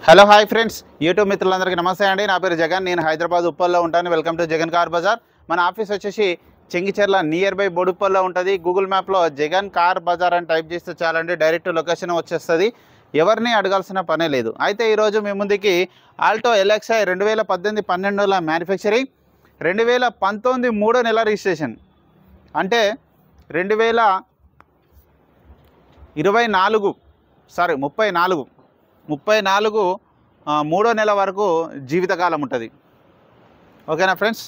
Hello hi friends, YouTube మిత్రులందరికీ నమస్తే అండి. నా పేరు జగన్. నేను హైదరాబాద్ ఉప్పల్లో ఉంటాను. Welcome to Jagan car Bazaar. మన ఆఫీస్ వచ్చేసి చెంగిచెర్ల నియర్ బై బొడుప్పల్లో ఉంటుంది. గూగుల్ మ్యాప్లో జగన్ కార్ బజార్ అని టైప్ చేస్తే చాలండి, డైరెక్ట్ లొకేషన్ వచ్చేస్తుంది. ఎవరిని అడగాల్సిన పనే లేదు. అయితే ఈరోజు మీ ముందుకి ఆల్టో LXi 2018-12 మ్యానుఫ్యాక్చరింగ్, 2019 3వ నెల రిజిస్ట్రేషన్, అంటే 2034 3వ నెల వరకు జీవితకాలం ఉంటుంది. ఓకేనా ఫ్రెండ్స్?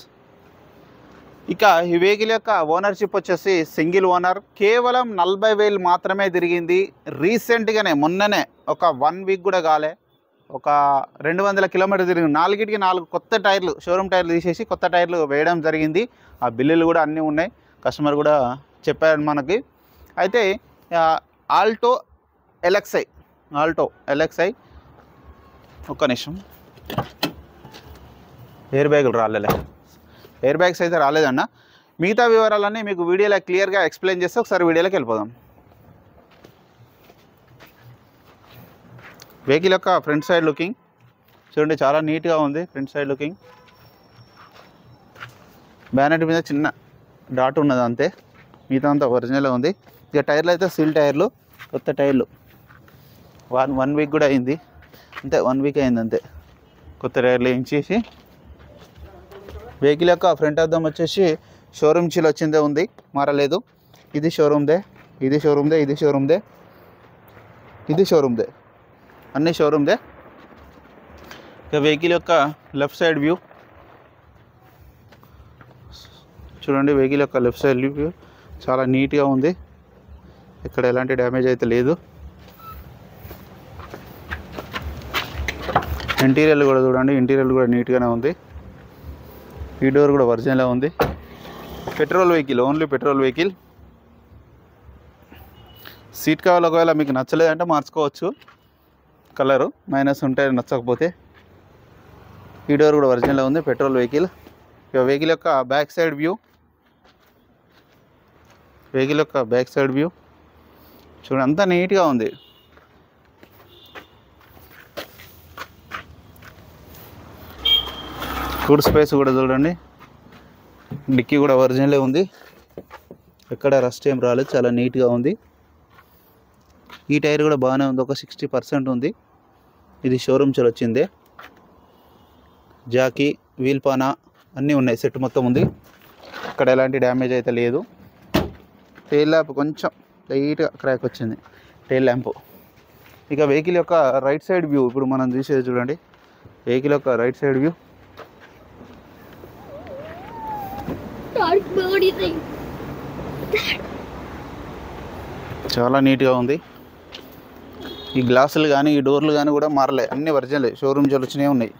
ఇక ఈ వెహికల్ యొక్క ఓనర్షిప్ వచ్చేసి సింగిల్ ఓనర్. కేవలం 40,000 మాత్రమే తిరిగింది. రీసెంట్గానే మొన్ననే ఒక 1 వీక్ కూడా కాలే, ఒక 200 కిలోమీటర్ తిరిగింది. 4 కొత్త టైర్లు, షోరూమ్ టైర్లు తీసేసి కొత్త టైర్లు వేయడం జరిగింది. ఆ బిల్లులు కూడా అన్నీ ఉన్నాయి, కస్టమర్ కూడా చెప్పారు మనకి. అయితే ఆల్టో LXi ఒక్క నిమిషం, ఎయిర్ బ్యాగ్స్ అయితే రాలేదన్న. మిగతా వివరాలన్నీ మీకు వీడియోలో క్లియర్గా ఎక్స్ప్లెయిన్ చేస్తే ఒకసారి వీడియోలోకి వెళ్ళిపోదాం. వెహికల్ యొక్క ఫ్రంట్ సైడ్ లుకింగ్ చూడండి, చాలా నీట్గా ఉంది. ఫ్రంట్ సైడ్ లుకింగ్, బ్యానెట్ మీద చిన్న డాట్ ఉన్నది అంతే, మిగతా అంతా ఒరిజినల్గా ఉంది. ఇక టైర్లు అయితే సీల్ టైర్లు, కొత్త టైర్లు. 1 వీక్ కూడా అయింది అంతే, 1 వీక్ అయింది అంతే. కొత్త టైర్లు వేయించేసి, వెహికల్ యొక్క ఫ్రంట్ అద్దం వచ్చేసి షోరూమ్ చీల్ వచ్చిందే ఉంది, మారలేదు. ఇది షోరూమ్దే, అన్నీ షోరూమ్దే. ఇక వెహికల్ యొక్క లెఫ్ట్ సైడ్ వ్యూ చూడండి. వెహికల్ యొక్క లెఫ్ట్ సైడ్ వ్యూ చాలా నీట్గా ఉంది, ఇక్కడ ఎలాంటి డ్యామేజ్ అయితే లేదు. ఇంటీరియర్ కూడా చూడండి, ఇంటీరియర్ కూడా నీట్గానే ఉంది. ఈ డోర్ కూడా ఒరిజినల్గా ఉంది. Petrol vehicle, only petrol vehicle. Seat కవర్లు ఒకవేళ మీకు నచ్చలేదంటే మార్చుకోవచ్చు, కలరు మైనస్ ఉంటాయి నచ్చకపోతే. ఈ డోర్ కూడా ఒరిజినల్గా ఉంది, పెట్రోల్ వెహికల్. ఇక వెహికల్ యొక్క బ్యాక్ సైడ్ వ్యూ చూడండి, అంతా నీట్గా ఉంది. ఫుడ్ స్పేస్ కూడా చూడండి, డిక్కీ కూడా ఒరిజినలే ఉంది, ఎక్కడ రస్ట్ ఏం రాలేదు, చాలా నీట్గా ఉంది. ఈ టైర్ కూడా బాగానే ఉంది, ఒక 60% ఉంది. ఇది షోరూమ్ చల్ వచ్చిందే. జాకీ, వీల్ పానా అన్నీ ఉన్నాయి, సెట్ మొత్తం ఉంది, ఇక్కడ ఎలాంటి డ్యామేజ్ అయితే లేదు. టైల్ ల్యాంప్ కొంచెం లైట్గా క్రాక్ వచ్చింది, టైల్ ల్యాంపు. ఇక వెహికల్ యొక్క రైట్ సైడ్ వ్యూ ఇప్పుడు మనం చూసేది చూడండి. వెహికల్ యొక్క రైట్ సైడ్ వ్యూ చాలా నీట్గా ఉంది. ఈ గ్లాసులు కానీ ఈ డోర్లు కానీ కూడా మారలే, అన్నీ ఒరిజినలే, షోరూమ్ జోలు వచ్చినవి ఉన్నాయి.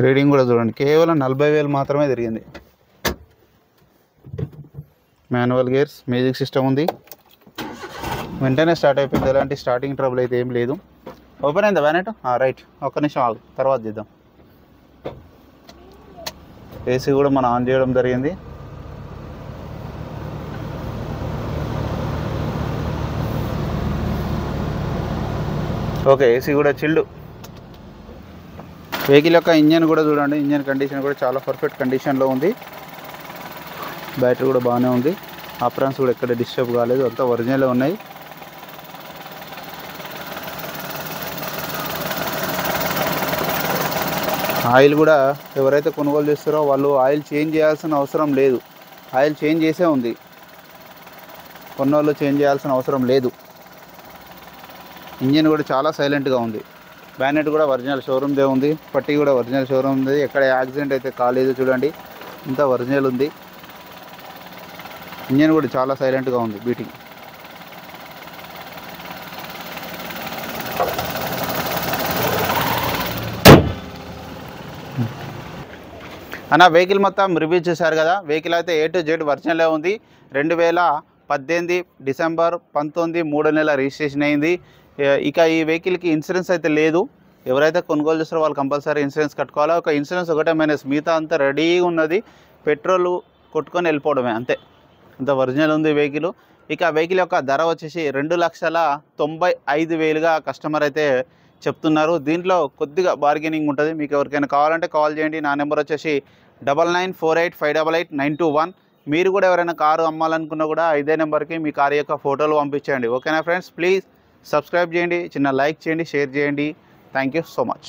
రీడింగ్ కూడా చూడండి, కేవలం 40,000 మాత్రమే తిరిగింది. మాన్యువల్ గేర్స్, మ్యూజిక్ సిస్టమ్ ఉంది, వెంటనే స్టార్ట్ అయిపోయింది, ఎలాంటి స్టార్టింగ్ ట్రబుల్ అయితే ఏం లేదు. ఓపెన్ అయిందా బ్యానెట్? రైట్, ఒక్క నిమిషం ఆగు, తర్వాత చేద్దాం. ఏసీ కూడా మనం ఆన్ చేయడం జరిగింది. ఓకే, ఏసీ కూడా చిల్డ్. వెహికల్ యొక్క ఇంజన్ కూడా చూడండి, ఇంజన్ కండిషన్ కూడా చాలా పర్ఫెక్ట్ కండిషన్లో ఉంది. బ్యాటరీ కూడా బాగానే ఉంది, ఆప్రాన్స్ కూడా ఎక్కడ డిస్టర్బ్ కాలేదు, అంతా ఒరిజినల్ ఉన్నాయి. ఆయిల్ కూడా ఎవరైతే కొనుగోలు చేస్తారో వాళ్ళు ఆయిల్ చేంజ్ చేయాల్సిన అవసరం లేదు, ఆయిల్ చేంజ్ చేసే ఉంది, కొన్నోళ్ళు చేంజ్ చేయాల్సిన అవసరం లేదు. ఇంజిన్ కూడా చాలా సైలెంట్గా ఉంది. బ్యానెట్ కూడా ఒరిజినల్ షోరూమ్దే ఉంది, పట్టీ కూడా ఒరిజినల్ షోరూమ్ ఉంది, ఎక్కడ యాక్సిడెంట్ అయితే కాలేదు చూడండి, ఇంత ఒరిజినల్ ఉంది. ఇంజిన్ కూడా చాలా సైలెంట్గా ఉంది, బీటింగ్. అన్న వెహికల్ మొత్తం రివ్యూ చేశారు కదా. వెహికల్ అయితే A to Z ఒరిజినలే ఉంది. 2018 డిసెంబర్ 19 3వ నెల రిజిస్ట్రేషన్ అయింది. ఇక ఈ వెహికల్కి ఇన్సూరెన్స్ అయితే లేదు, ఎవరైతే కొనుగోలు చేస్తారో వాళ్ళు కంపల్సరీ ఇన్సూరెన్స్ కట్టుకోవాలి. ఒక ఇన్సూరెన్స్ ఒకటే మైనస్, మిగతా అంతా రెడీగా ఉన్నది, పెట్రోల్ కొట్టుకొని వెళ్ళిపోవడమే అంతే. అంత ఒరిజినల్ ఉంది వెహికల్. ఇక వెహికల్ యొక్క ధర వచ్చేసి 2,95,000గా కస్టమర్ అయితే చెప్తున్నారు. దీంట్లో కొద్దిగా బార్గెనింగ్ ఉంటుంది. మీకు ఎవరికైనా కావాలంటే కాల్ చేయండి. నా నెంబర్ వచ్చేసి 9948588921. మీరు కూడా ఎవరైనా కారు అమ్మాలనుకున్నా కూడా ఇదే నెంబర్కి మీ కారు యొక్క ఫోటోలు పంపించండి. ఓకేనా ఫ్రెండ్స్, ప్లీజ్ సబ్స్క్రైబ్ చేయండి, చిన్న లైక్ చేయండి, షేర్ చేయండి. Thank you so much.